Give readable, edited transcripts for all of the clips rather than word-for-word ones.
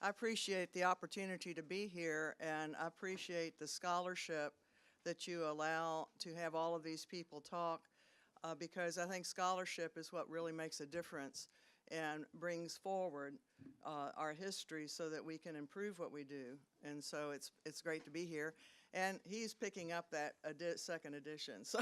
I appreciate the opportunity to be here, and I appreciate the scholarship that you allow to have all of these people talk, because I think scholarship is what really makes a difference and brings forward our history so that we can improve what we do. And so it's great to be here. And he's picking up that second edition, so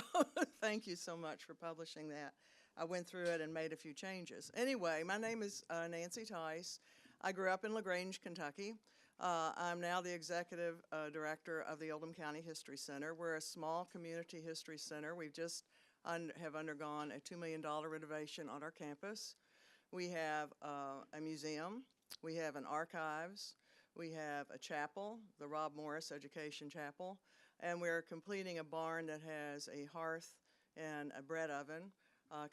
thank you so much for publishing that. I went through it and made a few changes. Anyway, my name is Nancy Theiss. I grew up in LaGrange, Kentucky. I'm now the executive director of the Oldham County History Center. We're a small community history center. We've just have undergone a $2 million renovation on our campus. We have a museum. We have an archives. We have a chapel, the Rob Morris Education Chapel, and we're completing a barn that has a hearth and a bread oven,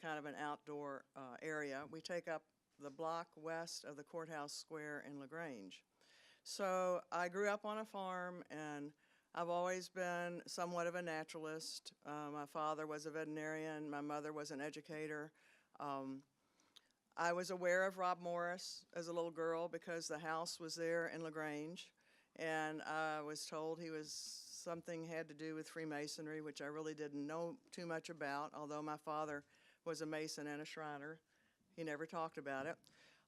kind of an outdoor area. We take up the block west of the courthouse square in LaGrange. So I grew up on a farm, and I've always been somewhat of a naturalist. My father was a veterinarian. My mother was an educator. I was aware of Rob Morris as a little girl because the house was there in LaGrange, and I was told he was something had to do with Freemasonry, which I really didn't know too much about, although my father was a Mason and a Shriner. He never talked about it.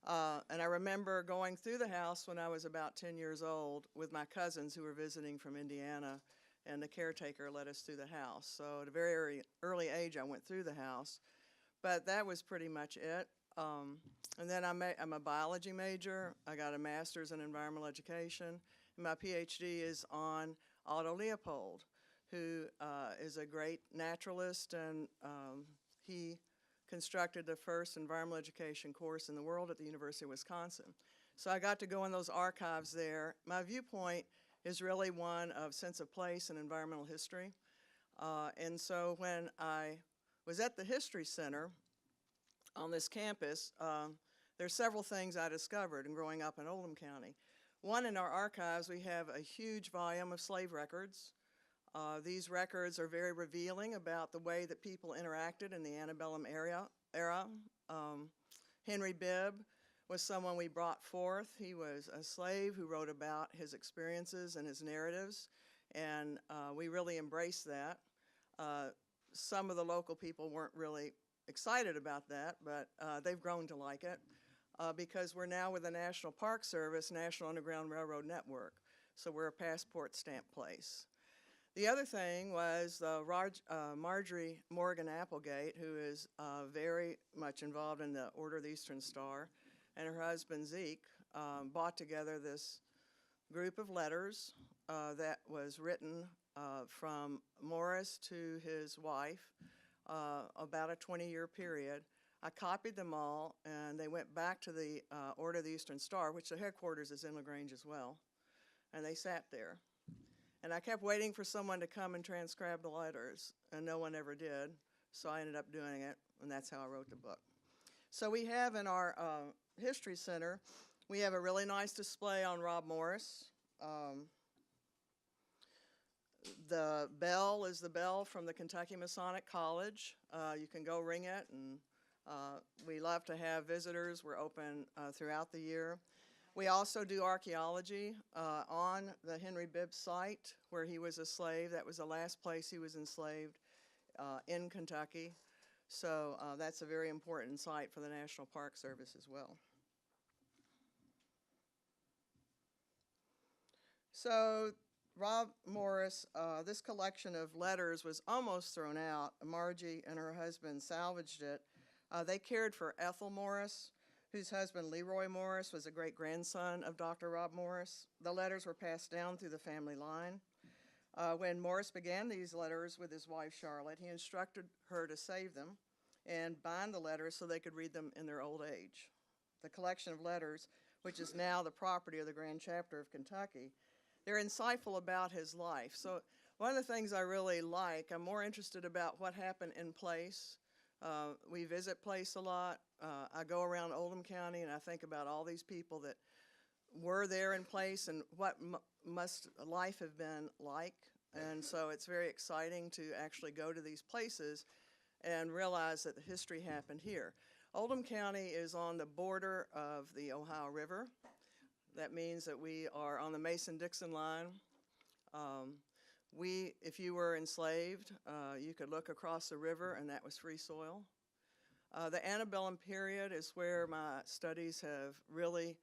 And I remember going through the house when I was about 10 years old with my cousins who were visiting from Indiana, and the caretaker led us through the house. So at a very early age, I went through the house. But that was pretty much it. And then I'm a biology major. I got a master's in environmental education. And my PhD is on Otto Leopold, who is a great naturalist, and he constructed the first environmental education course in the world at the University of Wisconsin. So I got to go in those archives there. My viewpoint is really one of sense of place and environmental history. And so when I was at the History Center on this campus, there's several things I discovered in growing up in Oldham County. One, in our archives, we have a huge volume of slave records. These records are very revealing about the way that people interacted in the antebellum era. Henry Bibb was someone we brought forth. He was a slave who wrote about his experiences and his narratives, and we really embraced that. Some of the local people weren't really excited about that, but they've grown to like it because we're now with the National Park Service, National Underground Railroad Network, so we're a passport stamp place. The other thing was Marjorie Morgan Applegate, who is very much involved in the Order of the Eastern Star, and her husband Zeke bought together this group of letters that was written from Morris to his wife, about a 20-year period. I copied them all, and they went back to the Order of the Eastern Star, which the headquarters is in LaGrange as well, and they sat there. And I kept waiting for someone to come and transcribe the letters, and no one ever did, so I ended up doing it, and that's how I wrote the book. So we have in our History Center, we have a really nice display on Rob Morris. The bell is the bell from the Kentucky Masonic College. You can go ring it, and we love to have visitors. We're open throughout the year. We also do archaeology on the Henry Bibb site where he was a slave. That was the last place he was enslaved in Kentucky. So that's a very important site for the National Park Service as well. So Rob Morris, this collection of letters was almost thrown out. Margie and her husband salvaged it. They cared for Ethel Morris, whose husband Leroy Morris was a great-grandson of Dr. Rob Morris. The letters were passed down through the family line. When Morris began these letters with his wife Charlotte, he instructed her to save them and bind the letters so they could read them in their old age. The collection of letters, which is now the property of the Grand Chapter of Kentucky, they're insightful about his life. So one of the things I really like, I'm more interested about what happened in place. We visit place a lot. I go around Oldham County and I think about all these people that were there in place and what must life have been like. And so it's very exciting to actually go to these places and realize that the history happened here. Oldham County is on the border of the Ohio River. That means that we are on the Mason-Dixon line. If you were enslaved, you could look across the river, and that was free soil. The antebellum period is where my studies have really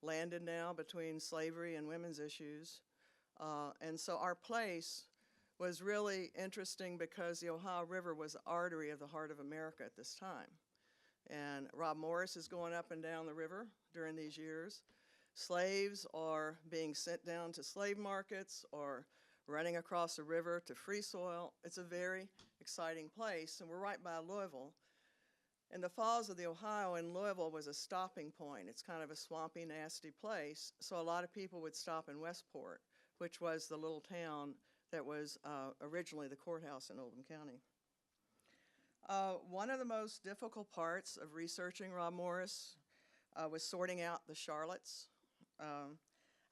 landed now, between slavery and women's issues. And so our place was really interesting because the Ohio River was the artery of the heart of America at this time. And Rob Morris is going up and down the river during these years. Slaves are being sent down to slave markets or running across the river to free soil. It's a very exciting place, and we're right by Louisville. And the Falls of the Ohio in Louisville was a stopping point. It's kind of a swampy, nasty place, so a lot of people would stop in Westport, which was the little town that was originally the courthouse in Oldham County. One of the most difficult parts of researching Rob Morris was sorting out the Charlottes.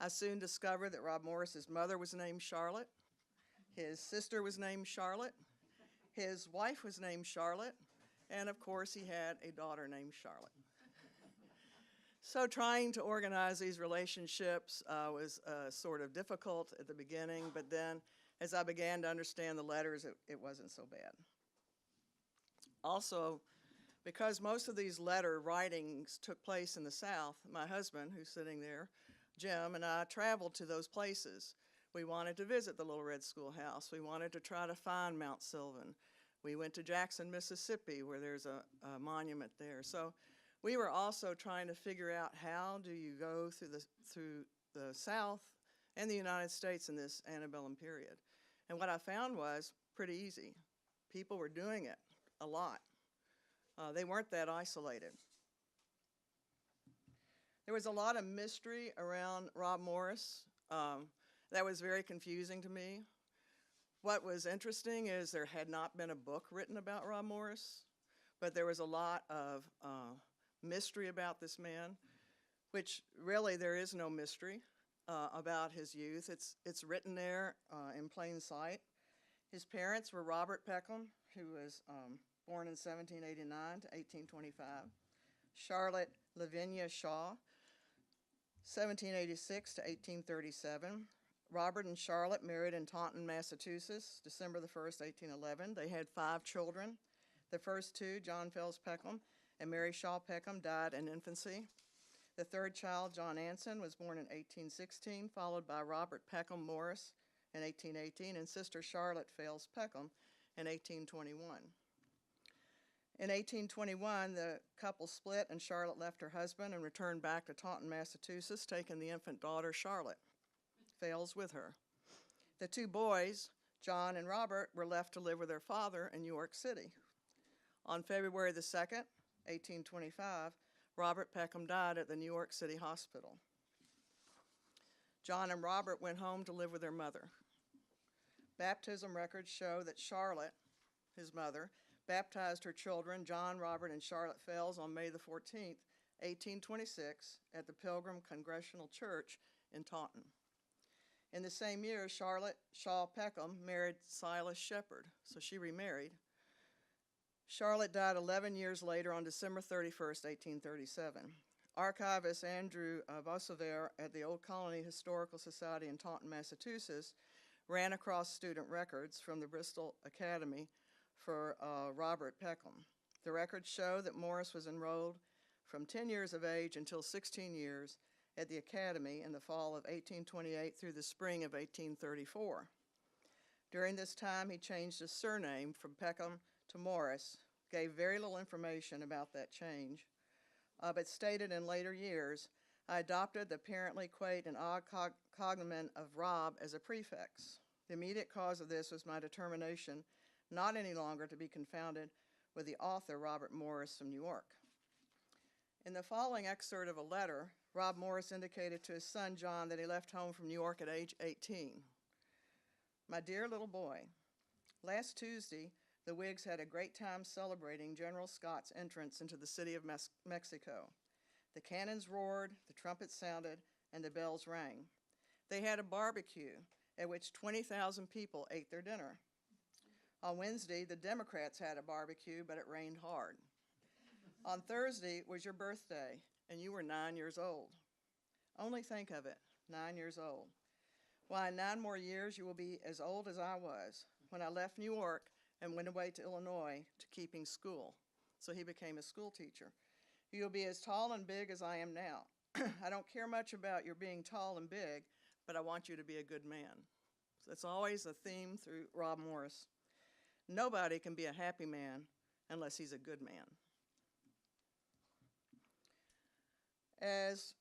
I soon discovered that Rob Morris's mother was named Charlotte, his sister was named Charlotte, his wife was named Charlotte, and of course he had a daughter named Charlotte. So trying to organize these relationships was sort of difficult at the beginning, but then as I began to understand the letters, it wasn't so bad. Also, because most of these letter writings took place in the South, my husband, who's sitting there, Jim, and I traveled to those places. We wanted to visit the Little Red Schoolhouse. We wanted to try to find Mount Sylvan. We went to Jackson, Mississippi, where there's a monument there. So we were also trying to figure out how do you go through the South and the United States in this antebellum period. And what I found was pretty easy. People were doing it a lot. They weren't that isolated. There was a lot of mystery around Rob Morris. That was very confusing to me. What was interesting is there had not been a book written about Rob Morris, but there was a lot of mystery about this man, which really there is no mystery about his youth. It's written there in plain sight. His parents were Robert Peckham, who was born in 1789 to 1825, Charlotte Lavinia Shaw, 1786 to 1837. Robert and Charlotte married in Taunton, Massachusetts, December the 1st, 1811. They had 5 children. The first 2, John Fells Peckham and Mary Shaw Peckham, died in infancy. The third child, John Anson, was born in 1816, followed by Robert Peckham Morris in 1818, and sister Charlotte Fells Peckham in 1821. In 1821, the couple split, and Charlotte left her husband and returned back to Taunton, Massachusetts, taking the infant daughter, Charlotte Fells, with her. The 2 boys, John and Robert, were left to live with their father in New York City. On February the 2nd, 1825, Robert Peckham died at the New York City Hospital. John and Robert went home to live with their mother. Baptism records show that Charlotte, his mother, baptized her children, John, Robert, and Charlotte Fells, on May the 14th, 1826, at the Pilgrim Congregational Church in Taunton. In the same year, Charlotte Shaw Peckham married Silas Shepard, so she remarried. Charlotte died 11 years later on December 31st, 1837. Archivist Andrew Bossever at the Old Colony Historical Society in Taunton, Massachusetts, ran across student records from the Bristol Academy for Robert Peckham. The records show that Morris was enrolled from 10 years of age until 16 years at the Academy in the fall of 1828 through the spring of 1834. During this time, he changed his surname from Peckham to Morris, gave very little information about that change, but stated in later years, "I adopted the apparently quaint and odd cognomen of Rob as a prefix. The immediate cause of this was my determination not any longer to be confounded with the author Robert Morris from New York." In the following excerpt of a letter, Rob Morris indicated to his son John that he left home from New York at age 18. "My dear little boy, last Tuesday, the Whigs had a great time celebrating General Scott's entrance into the city of Mexico. The cannons roared, the trumpets sounded, and the bells rang. They had a barbecue at which 20,000 people ate their dinner. On Wednesday, the Democrats had a barbecue, but it rained hard. On Thursday was your birthday, and you were 9 years old. Only think of it, 9 years old. Why, in 9 more years you will be as old as I was when I left New York and went away to Illinois to keeping school. So he became a school teacher. You'll be as tall and big as I am now. I don't care much about your being tall and big, but I want you to be a good man. So that's always a theme through Rob Morris. Nobody can be a happy man unless he's a good man. As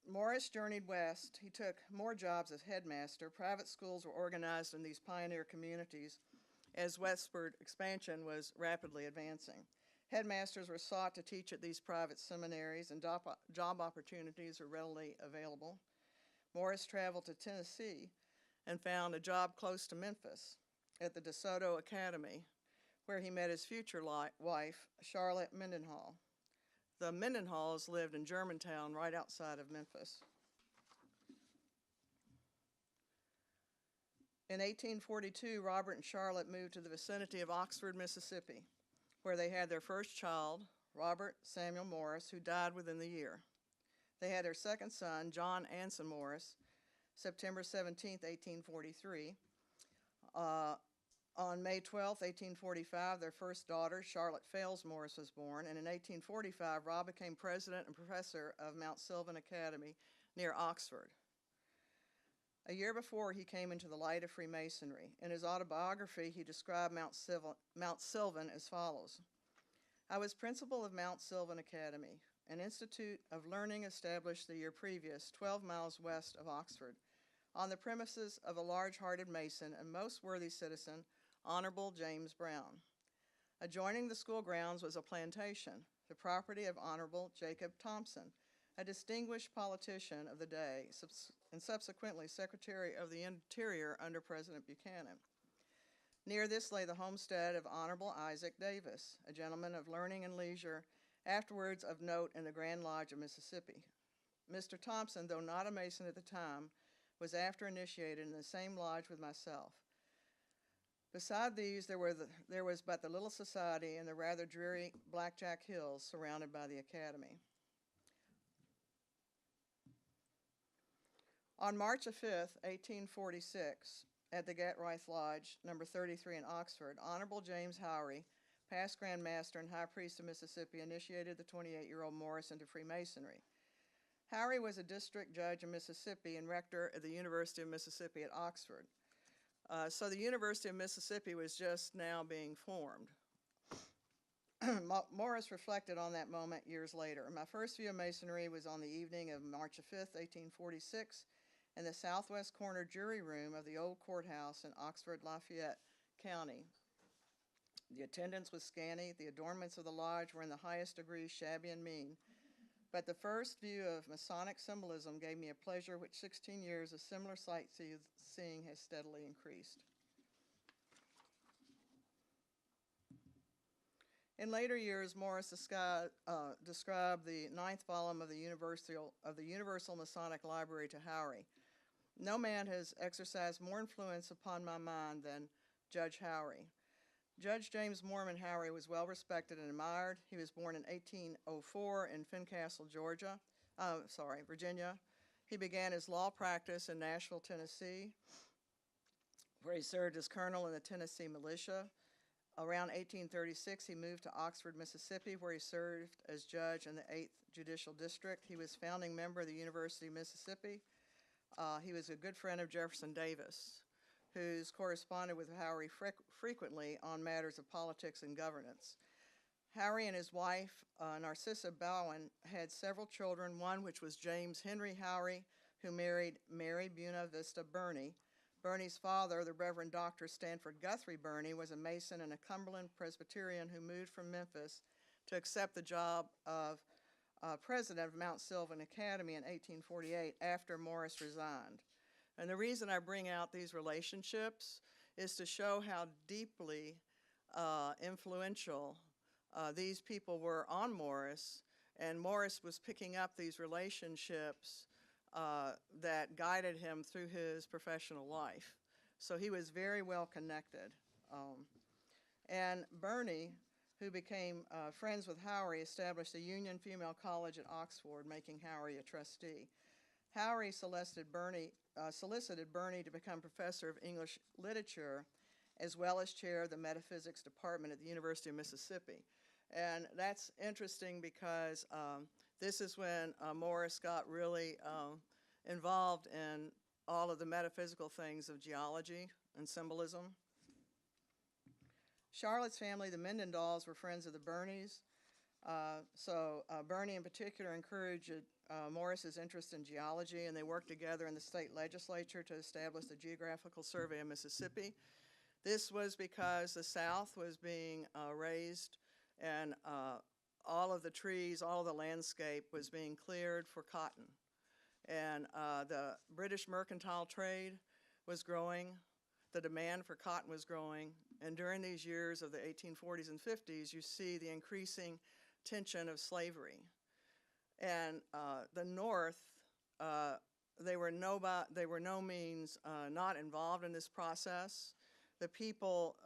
Morris journeyed west, he took more jobs as headmaster. Private schools were organized in these pioneer communities as westward expansion was rapidly advancing. Headmasters were sought to teach at these private seminaries, and job opportunities were readily available. Morris traveled to Tennessee and found a job close to Memphis at the DeSoto Academy, where he met his future wife, Charlotte Mendenhall. The Mendenhalls lived in Germantown, right outside of Memphis. In 1842, Robert and Charlotte moved to the vicinity of Oxford, Mississippi, where they had their first child, Robert Samuel Morris, who died within the year. They had their second son, John Anson Morris, September 17, 1843. On May 12, 1845, their first daughter, Charlotte Fales Morris, was born, and in 1845, Rob became president and professor of Mount Sylvan Academy near Oxford. A year before, he came into the light of Freemasonry. In his autobiography, he described Mount Sylvan as follows. I was principal of Mount Sylvan Academy, an institute of learning established the year previous, 12 miles west of Oxford, on the premises of a large-hearted Mason and most worthy citizen, Honorable James Brown. Adjoining the school grounds was a plantation, the property of Honorable Jacob Thompson, a distinguished politician of the day and subsequently Secretary of the Interior under President Buchanan. Near this lay the homestead of Honorable Isaac Davis, a gentleman of learning and leisure, afterwards of note in the Grand Lodge of Mississippi. Mr. Thompson, though not a Mason at the time, was after initiated in the same lodge with myself. Beside these, there was but the little society and the rather dreary Blackjack Hills surrounded by the academy. On March 5, 1846, at the Gatreith Lodge, number 33 in Oxford, Honorable James Howry, past Grand Master and High Priest of Mississippi, initiated the 28-year-old Morris into Freemasonry. Howry was a district judge in Mississippi and rector at the University of Mississippi at Oxford. So the University of Mississippi was just now being formed. Morris reflected on that moment years later. My first view of Masonry was on the evening of March 5, 1846, in the southwest corner jury room of the old courthouse in Oxford, Lafayette County. The attendance was scanty. The adornments of the lodge were in the highest degree shabby and mean. But the first view of Masonic symbolism gave me a pleasure which 16 years of similar sightseeing has steadily increased. In later years, Morris described the 9th volume of the Universal Masonic Library to Howry. No man has exercised more influence upon my mind than Judge Howry. Judge James Morman Howry was well respected and admired. He was born in 1804 in Fincastle, Virginia. He began his law practice in Nashville, Tennessee, where he served as colonel in the Tennessee militia. Around 1836, he moved to Oxford, Mississippi, where he served as judge in the 8th Judicial District. He was founding member of the University of Mississippi. He was a good friend of Jefferson Davis, who's corresponded with Howry frequently on matters of politics and governance. Howry and his wife, Narcissa Bowen, had several children, one which was James Henry Howry, who married Mary Buena Vista Burney. Burney's father, the Reverend Dr. Stanford Guthrie Burney, was a Mason and a Cumberland Presbyterian who moved from Memphis to accept the job of president of Mount Sylvan Academy in 1848 after Morris resigned. And the reason I bring out these relationships is to show how deeply influential these people were on Morris, and Morris was picking up these relationships that guided him through his professional life. So he was very well connected. And Burney, who became friends with Howry, established a Union Female College at Oxford, making Howry a trustee. Howery solicited Bernie to become professor of English literature as well as chair of the metaphysics department at the University of Mississippi. And that's interesting because this is when Morris got really involved in all of the metaphysical things of geology and symbolism. Charlotte's family, the Mendendals, were friends of the Bernies. So Bernie in particular encouraged Morris's interest in geology, and they worked together in the state legislature to establish the Geographical Survey of Mississippi. This was because the South was being razed, and all of the trees, all of the landscape was being cleared for cotton. And the British mercantile trade was growing, the demand for cotton was growing, and during these years of the 1840s and 50s, you see the increasing tension of slavery. And the North, they were no means not involved in this process. The people,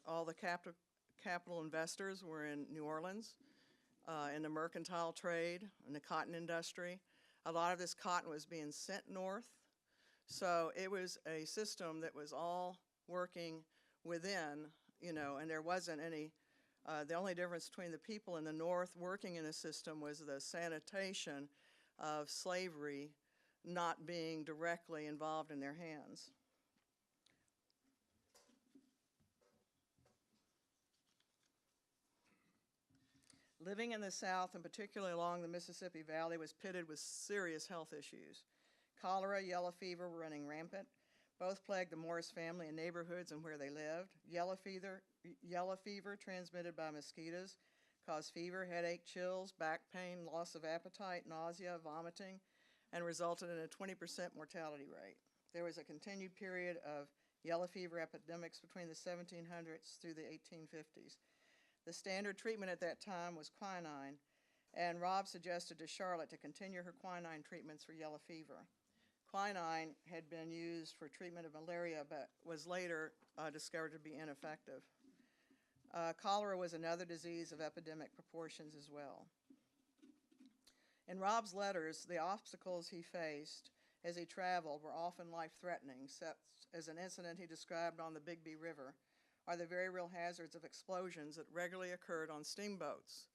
all the capital investors were in New Orleans, in the mercantile trade, in the cotton industry. A lot of this cotton was being sent north. So it was a system that was all working within, and there wasn't any, the only difference between the people in the North working in the system was the sanitation of slavery not being directly involved in their hands. Living in the South, and particularly along the Mississippi Valley, was pitted with serious health issues. Cholera, yellow fever were running rampant. Both plagued the Morris family in neighborhoods and where they lived. Yellow fever transmitted by mosquitoes caused fever, headache, chills, back pain, loss of appetite, nausea, vomiting, and resulted in a 20% mortality rate. There was a continued period of yellow fever epidemics between the 1700s through the 1850s. The standard treatment at that time was quinine, and Rob suggested to Charlotte to continue her quinine treatments for yellow fever. Quinine had been used for treatment of malaria, but was later discovered to be ineffective. Cholera was another disease of epidemic proportions as well. In Rob's letters, the obstacles he faced as he traveled were often life-threatening, such as an incident he described on the Bigby River, are the very real hazards of explosions that regularly occurred on steamboats.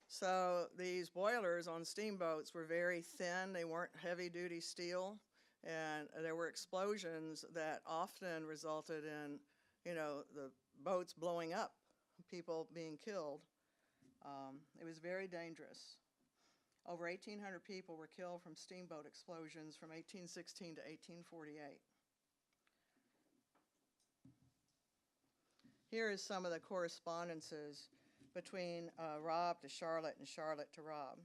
So these boilers on steamboats were very thin. They weren't heavy-duty steel, and there were explosions that often resulted in, the boats blowing up, people being killed. It was very dangerous. Over 1,800 people were killed from steamboat explosions from 1816 to 1848. Here is some of the correspondences between Rob to Charlotte and Charlotte to Rob.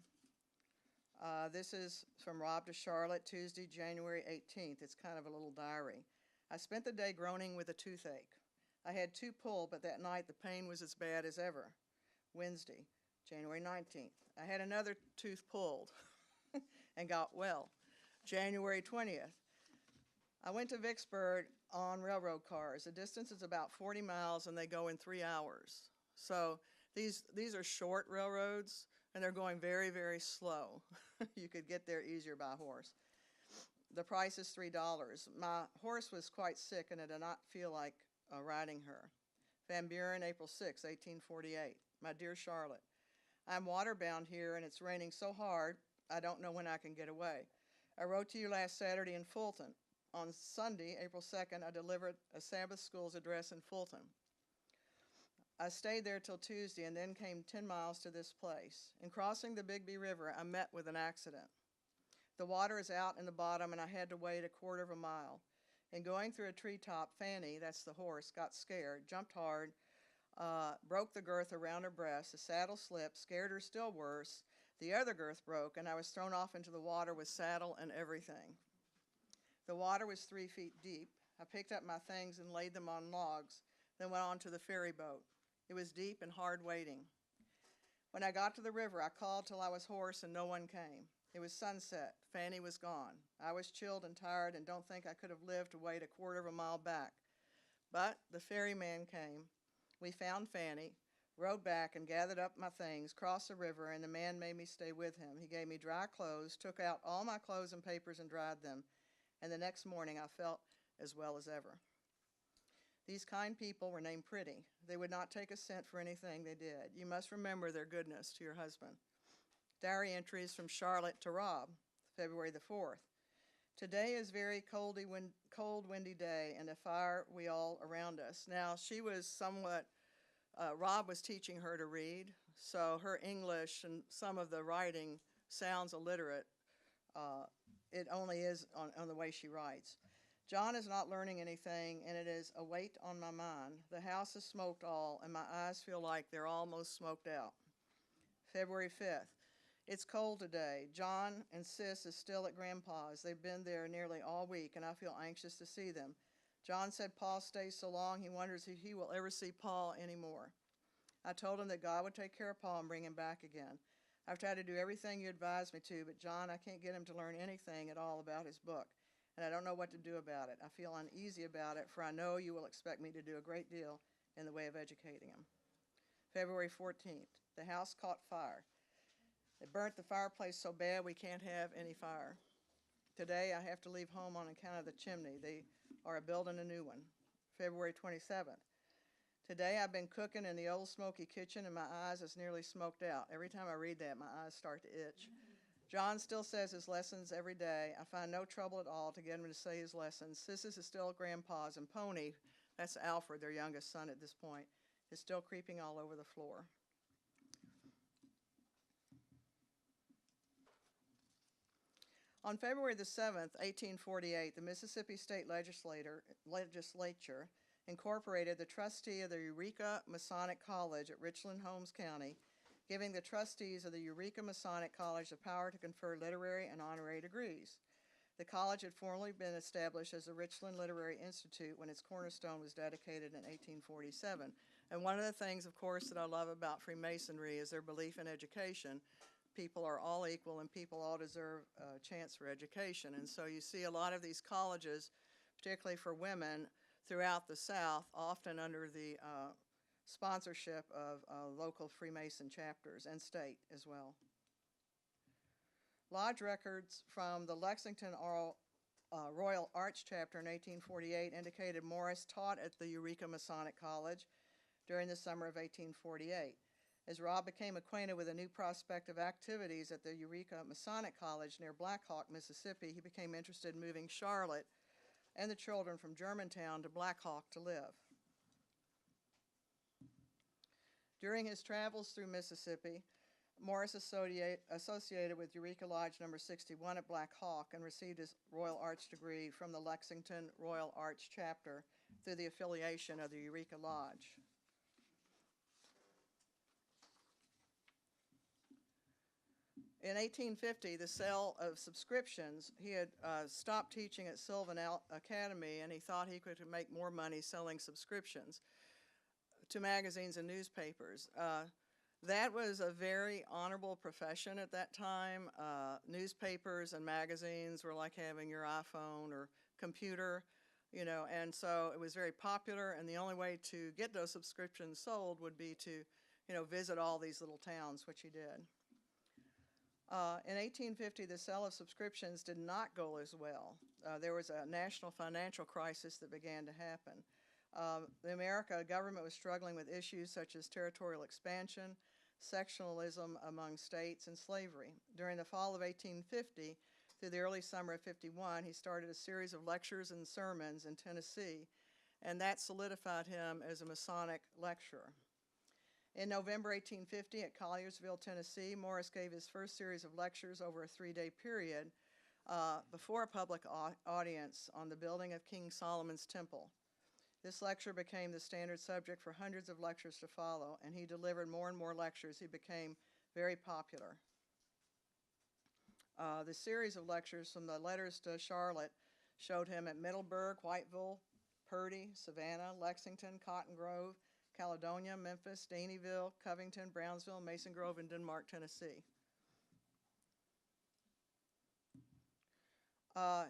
This is from Rob to Charlotte, Tuesday, January 18th. It's kind of a little diary. I spent the day groaning with a toothache. I had 2 pulled, but that night the pain was as bad as ever. Wednesday, January 19th. I had another tooth pulled and got well. January 20th. I went to Vicksburg on railroad cars. The distance is about 40 miles, and they go in 3 hours. So these are short railroads, and they're going very, very slow. You could get there easier by horse. The price is $3. My horse was quite sick, and I did not feel like riding her. Van Buren, April 6, 1848. My dear Charlotte, I'm waterbound here, and it's raining so hard, I don't know when I can get away. I wrote to you last Saturday in Fulton. On Sunday, April 2nd, I delivered a Sabbath school's address in Fulton. I stayed there till Tuesday and then came 10 miles to this place. In crossing the Bigby River, I met with an accident. The water is out in the bottom, and I had to wade a quarter of a mile. In going through a treetop, Fanny, that's the horse, got scared, jumped hard, broke the girth around her breast. The saddle slipped, scared her still worse. The other girth broke, and I was thrown off into the water with saddle and everything. The water was 3 feet deep. I picked up my things and laid them on logs, then went on to the ferry boat. It was deep and hard wading. When I got to the river, I called till I was hoarse and no one came. It was sunset. Fanny was gone. I was chilled and tired and don't think I could have lived to wade a quarter of a mile back. But the ferryman came. We found Fanny. rode back and gathered up my things, crossed the river, and the man made me stay with him. He gave me dry clothes, took out all my clothes and papers and dried them, and the next morning I felt as well as ever. These kind people were named Pretty. They would not take a cent for anything they did. You must remember their goodness to your husband. Diary entries from Charlotte to Rob, February the 4th. Today is very cold, windy day, and a fire we all around us. Now, she was somewhat, Rob was teaching her to read, so her English and some of the writing sounds illiterate. It only is on the way she writes. John is not learning anything, and it is a weight on my mind. The house is smoked all, and my eyes feel like they're almost smoked out. February 5th. It's cold today. John and Sis is still at Grandpa's. They've been there nearly all week, and I feel anxious to see them. John said Paul stays so long, he wonders if he will ever see Paul anymore. I told him that God would take care of Paul and bring him back again. I've tried to do everything you advised me to, but John, I can't get him to learn anything at all about his book, and I don't know what to do about it. I feel uneasy about it, for I know you will expect me to do a great deal in the way of educating him. February 14th. The house caught fire. It burnt the fireplace so bad we can't have any fire. Today I have to leave home on account of the chimney. They are building a new one. February 27th. Today I've been cooking in the old smoky kitchen and my eyes is nearly smoked out. Every time I read that, my eyes start to itch. John still says his lessons every day. I find no trouble at all to get him to say his lessons. Sissis is still at Grandpa's, and Pony, that's Alfred, their youngest son at this point, is still creeping all over the floor. On February the 7th, 1848, the Mississippi State Legislature incorporated the trustee of the Eureka Masonic College at Richland, Holmes County, giving the trustees of the Eureka Masonic College the power to confer literary and honorary degrees. The college had formerly been established as the Richland Literary Institute when its cornerstone was dedicated in 1847. And one of the things, of course, that I love about Freemasonry is their belief in education. People are all equal and people all deserve a chance for education. And so you see a lot of these colleges, particularly for women, throughout the South, often under the sponsorship of local Freemason chapters and state as well. Lodge records from the Lexington Royal Arch chapter in 1848 indicated Morris taught at the Eureka Masonic College during the summer of 1848. As Rob became acquainted with a new prospect of activities at the Eureka Masonic College near Black Hawk, Mississippi, he became interested in moving Charlotte and the children from Germantown to Black Hawk to live. During his travels through Mississippi, Morris associated with Eureka Lodge number 61 at Black Hawk and received his Royal Arch degree from the Lexington Royal Arch chapter through the affiliation of the Eureka Lodge. In 1850, the sale of subscriptions, he had stopped teaching at Sylvan Academy, and he thought he could make more money selling subscriptions to magazines and newspapers. That was a very honorable profession at that time. Newspapers and magazines were like having your iPhone or computer, you know, and so it was very popular, and the only way to get those subscriptions sold would be to, you know, visit all these little towns, which he did. In 1850, the sale of subscriptions did not go as well. There was a national financial crisis that began to happen. The American government was struggling with issues such as territorial expansion, sectionalism among states, and slavery. During the fall of 1850 through the early summer of 51, he started a series of lectures and sermons in Tennessee, and that solidified him as a Masonic lecturer. In November 1850 at Colliersville, Tennessee, Morris gave his first series of lectures over a 3-day period before a public audience on the building of King Solomon's Temple. This lecture became the standard subject for hundreds of lectures to follow, and he delivered more and more lectures. He became very popular. The series of lectures from the letters to Charlotte showed him at Middleburg, Whiteville, Purdy, Savannah, Lexington, Cotton Grove, Caledonia, Memphis, Daineyville, Covington, Brownsville, Mason Grove, and Denmark, Tennessee.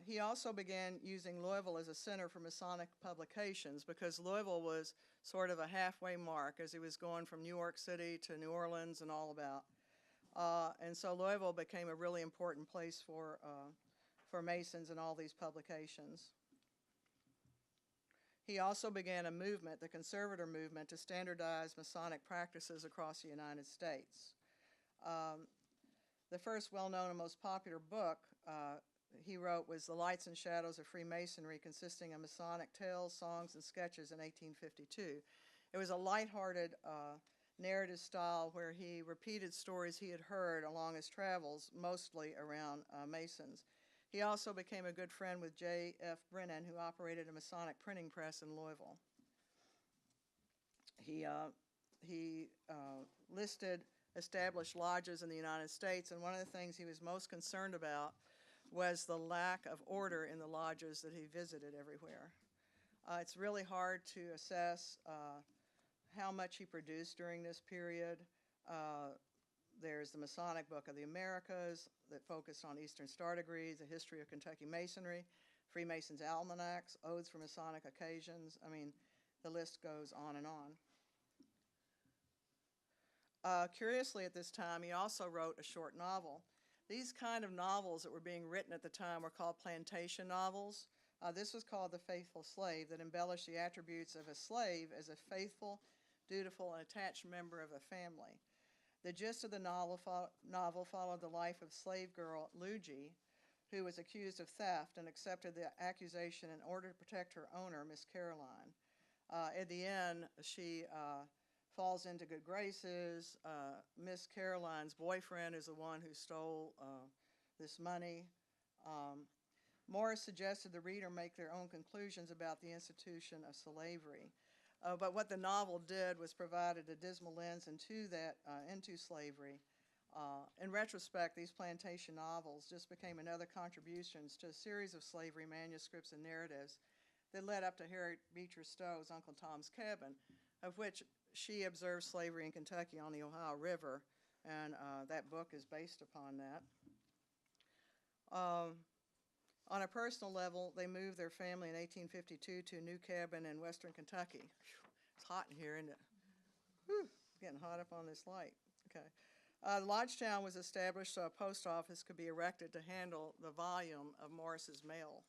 He also began using Louisville as a center for Masonic publications because Louisville was sort of a halfway mark as he was going from New York City to New Orleans and all about. And so Louisville became a really important place for Masons and all these publications. He also began a movement, the conservator movement, to standardize Masonic practices across the United States. The first well-known and most popular book he wrote was The Lights and Shadows of Freemasonry, consisting of Masonic tales, songs, and sketches in 1852. It was a lighthearted narrative style where he repeated stories he had heard along his travels, mostly around Masons. He also became a good friend with J.F. Brennan, who operated a Masonic printing press in Louisville. He listed established lodges in the United States, and one of the things he was most concerned about was the lack of order in the lodges that he visited everywhere. It's really hard to assess how much he produced during this period. There's the Masonic Book of the Americas that focused on Eastern Star degrees, a history of Kentucky Masonry, Freemasons' almanacs, odes for Masonic occasions. I mean, the list goes on and on. Curiously, at this time, he also wrote a short novel. These kind of novels that were being written at the time were called plantation novels. This was called The Faithful Slave, that embellished the attributes of a slave as a faithful, dutiful, and attached member of a family. The gist of the novel followed the life of slave girl Luigi, who was accused of theft and accepted the accusation in order to protect her owner, Miss Caroline. At the end, she falls into good graces. Miss Caroline's boyfriend is the one who stole this money. Morris suggested the reader make their own conclusions about the institution of slavery. But what the novel did was provided a dismal lens into slavery. In retrospect, these plantation novels just became another contributions to a series of slavery manuscripts and narratives that led up to Harriet Beecher Stowe's Uncle Tom's Cabin, of which she observed slavery in Kentucky on the Ohio River, and that book is based upon that. On a personal level, they moved their family in 1852 to a new cabin in western Kentucky. Whew, it's hot in here, isn't it? Whew, it's getting hot up on this light. Okay. Lodgetown was established so a post office could be erected to handle the volume of Morris's mail.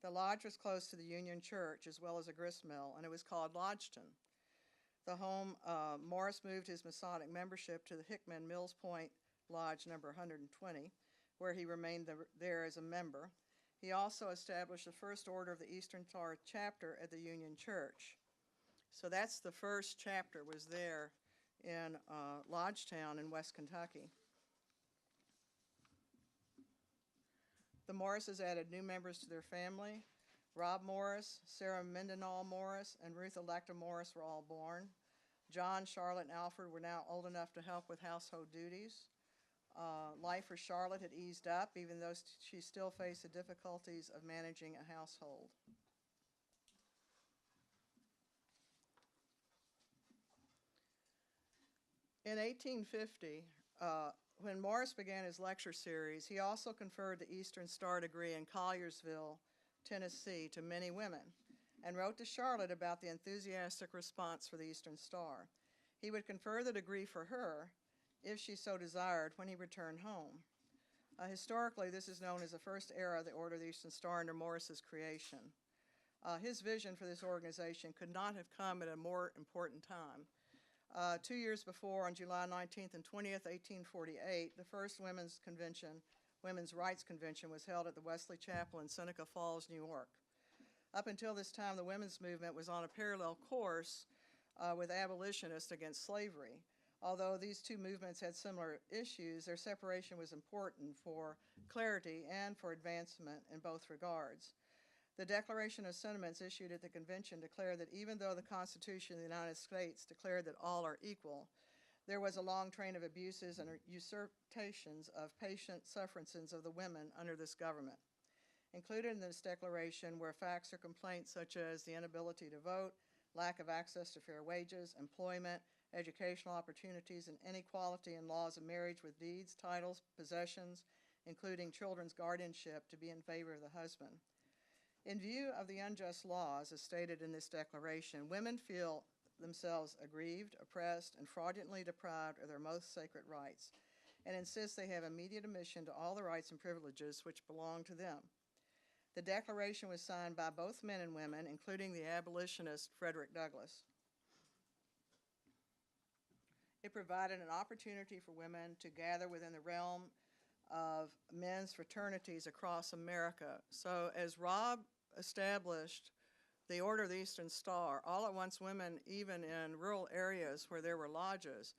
The lodge was close to the Union Church as well as a grist mill, and it was called Lodgeton. The home, Morris moved his Masonic membership to the Hickman Mills Point Lodge number 120, where he remained there as a member. He also established the First Order of the Eastern Star chapter at the Union Church. So that's the first chapter was there in Lodgetown in West Kentucky. The Morrises added new members to their family. Rob Morris, Sarah Mendenhall Morris, and Ruth Electa Morris were all born. John, Charlotte, and Alfred were now old enough to help with household duties. Life for Charlotte had eased up, even though she still faced the difficulties of managing a household. In 1850, when Morris began his lecture series, he also conferred the Eastern Star degree in Colliersville, Tennessee, to many women, and wrote to Charlotte about the enthusiastic response for the Eastern Star. He would confer the degree for her, if she so desired, when he returned home. Historically, this is known as the first era of the Order of the Eastern Star under Morris's creation. His vision for this organization could not have come at a more important time. 2 years before, on July 19th and 20th, 1848, the first Women's Rights Convention was held at the Wesley Chapel in Seneca Falls, New York. Up until this time, the women's movement was on a parallel course with abolitionists against slavery. Although these two movements had similar issues, their separation was important for clarity and for advancement in both regards. The Declaration of Sentiments issued at the convention declared that even though the Constitution of the United States declared that all are equal, there was a long train of abuses and usurpations of patient sufferances of the women under this government. Included in this declaration were facts or complaints such as the inability to vote, lack of access to fair wages, employment, educational opportunities, and inequality in laws of marriage with deeds, titles, possessions, including children's guardianship, to be in favor of the husband. In view of the unjust laws as stated in this declaration, women feel themselves aggrieved, oppressed, and fraudulently deprived of their most sacred rights, and insist they have immediate admission to all the rights and privileges which belong to them. The declaration was signed by both men and women, including the abolitionist Frederick Douglass. It provided an opportunity for women to gather within the realm of men's fraternities across America. So as Rob established the Order of the Eastern Star, all at once women, even in rural areas where there were lodges,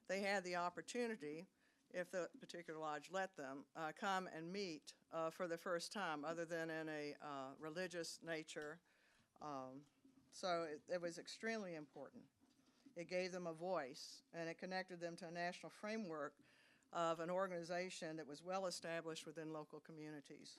they had the opportunity, if the particular lodge let them, come and meet for the first time, other than in a religious nature. So it was extremely important. It gave them a voice, and it connected them to a national framework of an organization that was well established within local communities.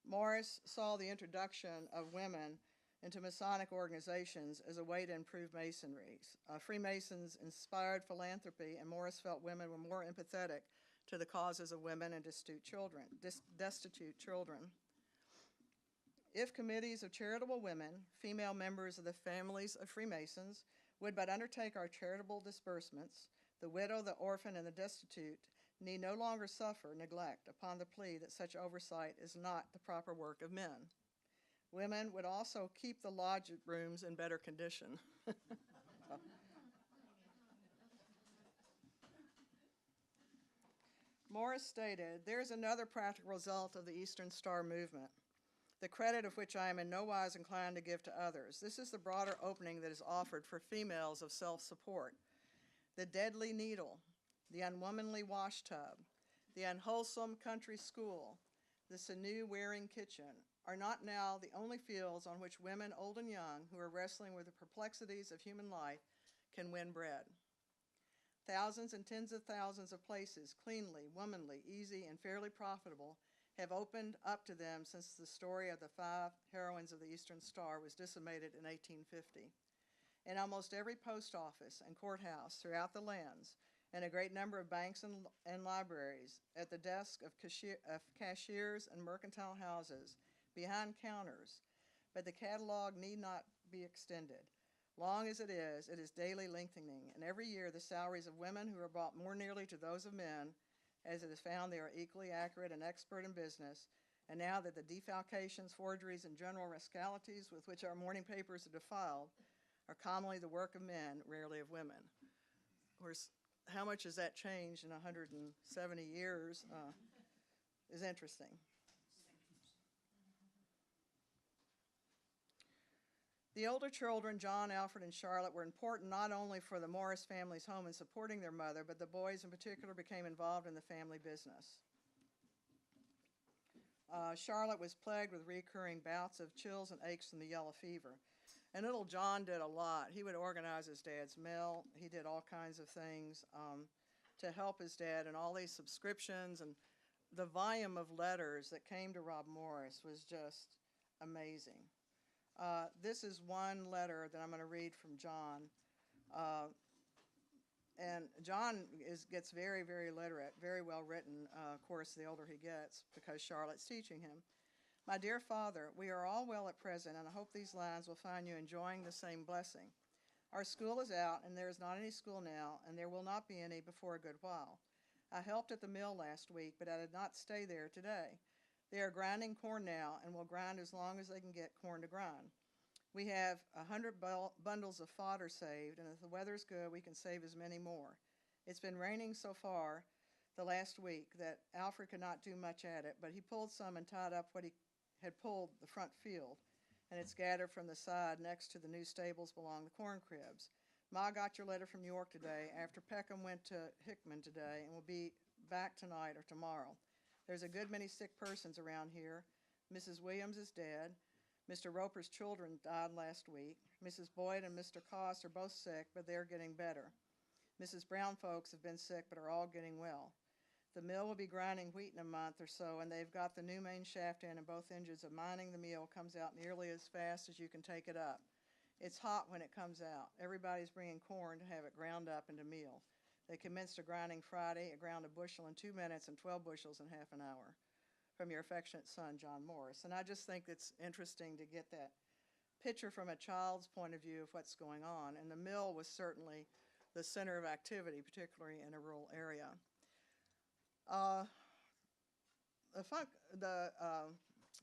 Morris saw the introduction of women into Masonic organizations as a way to improve Masonry. Freemasons inspired philanthropy, and Morris felt women were more empathetic to the causes of women and destitute children. If committees of charitable women, female members of the families of Freemasons, would but undertake our charitable disbursements, the widow, the orphan, and the destitute need no longer suffer neglect upon the plea that such oversight is not the proper work of men. Women would also keep the lodge rooms in better condition. Morris stated, "There's another practical result of the Eastern Star movement, the credit of which I am in no wise inclined to give to others. This is the broader opening that is offered for females of self-support. The deadly needle, the unwomanly wash tub, the unwholesome country school, the sinew-wearing kitchen are not now the only fields on which women, old and young, who are wrestling with the perplexities of human life, can win bread. Thousands and tens of thousands of places, cleanly, womanly, easy, and fairly profitable, have opened up to them since the story of the 5 heroines of the Eastern Star was disseminated in 1850. In almost every post office and courthouse throughout the lands, and a great number of banks and libraries, at the desk of cashiers and mercantile houses, behind counters, but the catalog need not be extended. Long as it is daily lengthening, and every year the salaries of women who are brought more nearly to those of men, as it is found they are equally accurate and expert in business, and now that the defalcations, forgeries, and general rascalities with which our morning papers are defiled are commonly the work of men, rarely of women." Of course, how much has that changed in 170 years is interesting. The older children, John, Alfred, and Charlotte, were important not only for the Morris family's home in supporting their mother, but the boys in particular became involved in the family business. Charlotte was plagued with recurring bouts of chills and aches from the yellow fever. And little John did a lot. He would organize his dad's mail. He did all kinds of things to help his dad, and all these subscriptions, and the volume of letters that came to Rob Morris was just amazing. This is one letter that I'm going to read from John. And John gets very, very literate, very well written, of course, the older he gets, because Charlotte's teaching him. "My dear father, we are all well at present, and I hope these lines will find you enjoying the same blessing. Our school is out, and there is not any school now, and there will not be any before a good while. I helped at the mill last week, but I did not stay there today. They are grinding corn now, and will grind as long as they can get corn to grind. We have 100 bundles of fodder saved, and if the weather's good, we can save as many more. It's been raining so far the last week that Alfred could not do much at it, but he pulled some and tied up what he had pulled the front field, and it's gathered from the side next to the new stables belong the corn cribs. Ma got your letter from York today after Peckham went to Hickman today and will be back tonight or tomorrow. There's a good many sick persons around here. Mrs. Williams is dead. Mr. Roper's children died last week. Mrs. Boyd and Mr. Cost are both sick, but they're getting better. Mrs. Brown folks have been sick, but are all getting well. The mill will be grinding wheat in a month or so, and they've got the new main shaft in, and both engines of mining the meal comes out nearly as fast as you can take it up. It's hot when it comes out. Everybody's bringing corn to have it ground up into meal. They commenced a grinding Friday, a ground a bushel in 2 minutes, and 12 bushels in half an hour. From your affectionate son, John Morris. And I just think it's interesting to get that picture from a child's point of view of what's going on. And the mill was certainly the center of activity, particularly in a rural area. The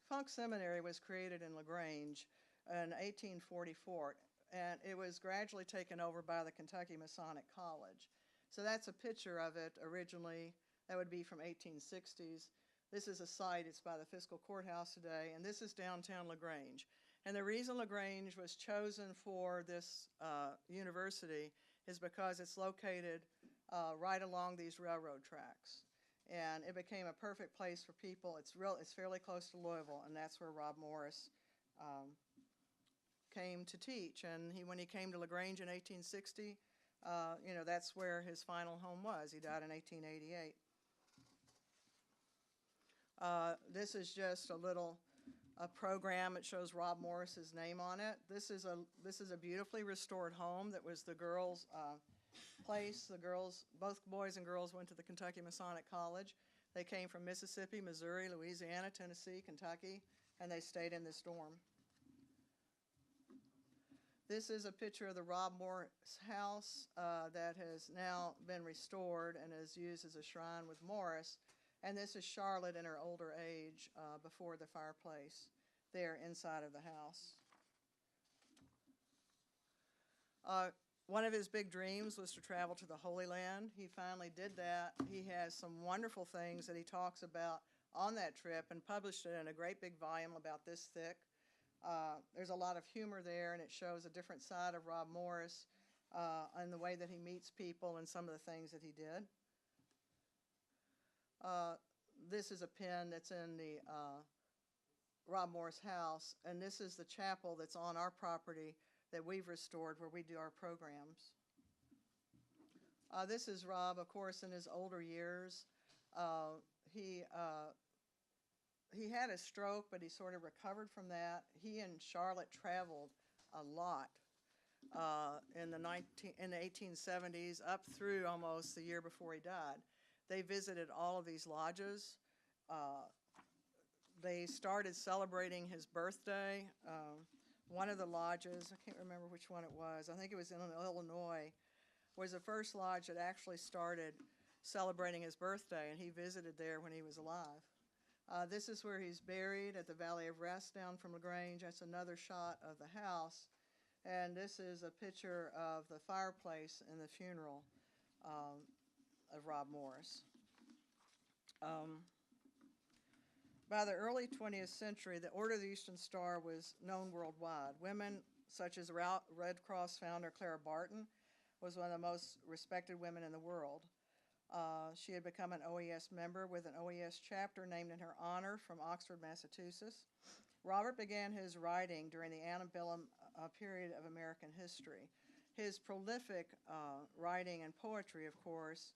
Fox Seminary was created in LaGrange in 1844, and it was gradually taken over by the Kentucky Masonic College. So that's a picture of it originally. That would be from 1860s. This is a site, it's by the fiscal courthouse today, and this is downtown LaGrange. And the reason LaGrange was chosen for this university is because it's located right along these railroad tracks. And it became a perfect place for people. It's fairly close to Louisville, and that's where Rob Morris came to teach. And when he came to LaGrange in 1860, that's where his final home was. He died in 1888. This is just a little program. It shows Rob Morris's name on it. This is a beautifully restored home that was the girls' place. The girls, both boys and girls, went to the Kentucky Masonic College. They came from Mississippi, Missouri, Louisiana, Tennessee, Kentucky, and they stayed in this dorm. This is a picture of the Rob Morris house that has now been restored and is used as a shrine with Morris. And this is Charlotte in her older age before the fireplace there inside of the house. One of his big dreams was to travel to the Holy Land. He finally did that. He has some wonderful things that he talks about on that trip and published it in a great big volume about this thick. There's a lot of humor there, and it shows a different side of Rob Morris and the way that he meets people and some of the things that he did. This is a pen that's in the Rob Morris house, and this is the chapel that's on our property that we've restored where we do our programs. This is Rob, of course, in his older years. He had a stroke, but he sort of recovered from that. He and Charlotte traveled a lot in the 1870s up through almost the year before he died. They visited all of these lodges. They started celebrating his birthday. One of the lodges, I can't remember which one it was, I think it was in Illinois, was the first lodge that actually started celebrating his birthday, and he visited there when he was alive. This is where he's buried at the Valley of Rest down from LaGrange. That's another shot of the house. And this is a picture of the fireplace in the funeral of Rob Morris. By the early 20th century, the Order of the Eastern Star was known worldwide. Women such as Red Cross founder Clara Barton was one of the most respected women in the world. She had become an OES member with an OES chapter named in her honor from Oxford, Massachusetts. Robert began his writing during the antebellum period of American history. His prolific writing and poetry, of course,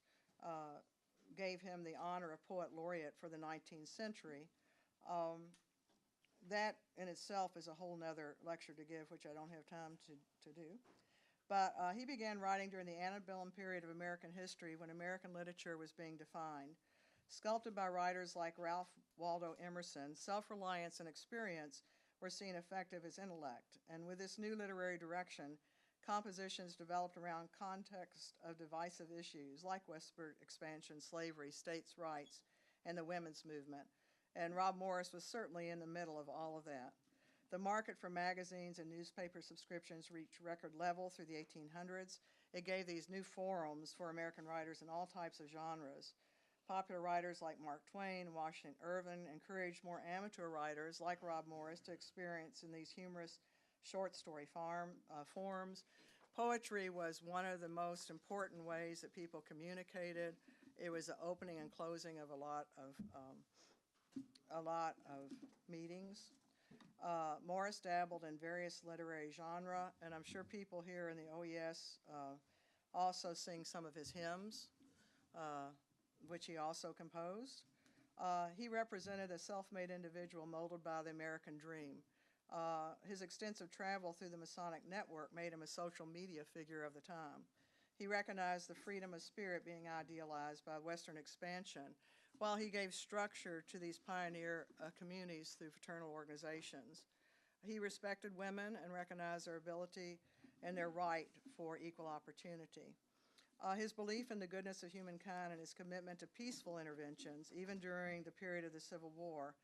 gave him the honor of Poet Laureate for the 19th century. That in itself is a whole nother lecture to give, which I don't have time to do. But he began writing during the antebellum period of American history when American literature was being defined. Sculpted by writers like Ralph Waldo Emerson, self-reliance and experience were seen effective as intellect. And with this new literary direction, compositions developed around context of divisive issues like westward expansion, slavery, states' rights, and the women's movement. And Rob Morris was certainly in the middle of all of that. The market for magazines and newspaper subscriptions reached record level through the 1800s. It gave these new forums for American writers in all types of genres. Popular writers like Mark Twain and Washington Irving encouraged more amateur writers like Rob Morris to experience in these humorous short story forms. Poetry was one of the most important ways that people communicated. It was the opening and closing of a lot of meetings. Morris dabbled in various literary genres, and I'm sure people here in the OES also sing some of his hymns, which he also composed. He represented a self-made individual molded by the American dream. His extensive travel through the Masonic network made him a social media figure of the time. He recognized the freedom of spirit being idealized by Western expansion, while he gave structure to these pioneer communities through fraternal organizations. He respected women and recognized their ability and their right for equal opportunity. His belief in the goodness of humankind and his commitment to peaceful interventions, even during the period of the Civil War,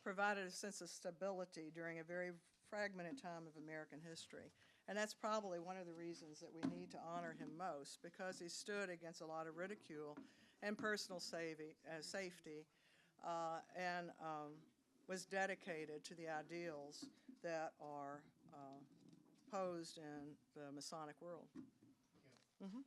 provided a sense of stability during a very fragmented time of American history. And that's probably one of the reasons that we need to honor him most, because he stood against a lot of ridicule and personal safety, and was dedicated to the ideals that are posed in the Masonic world. Thank you.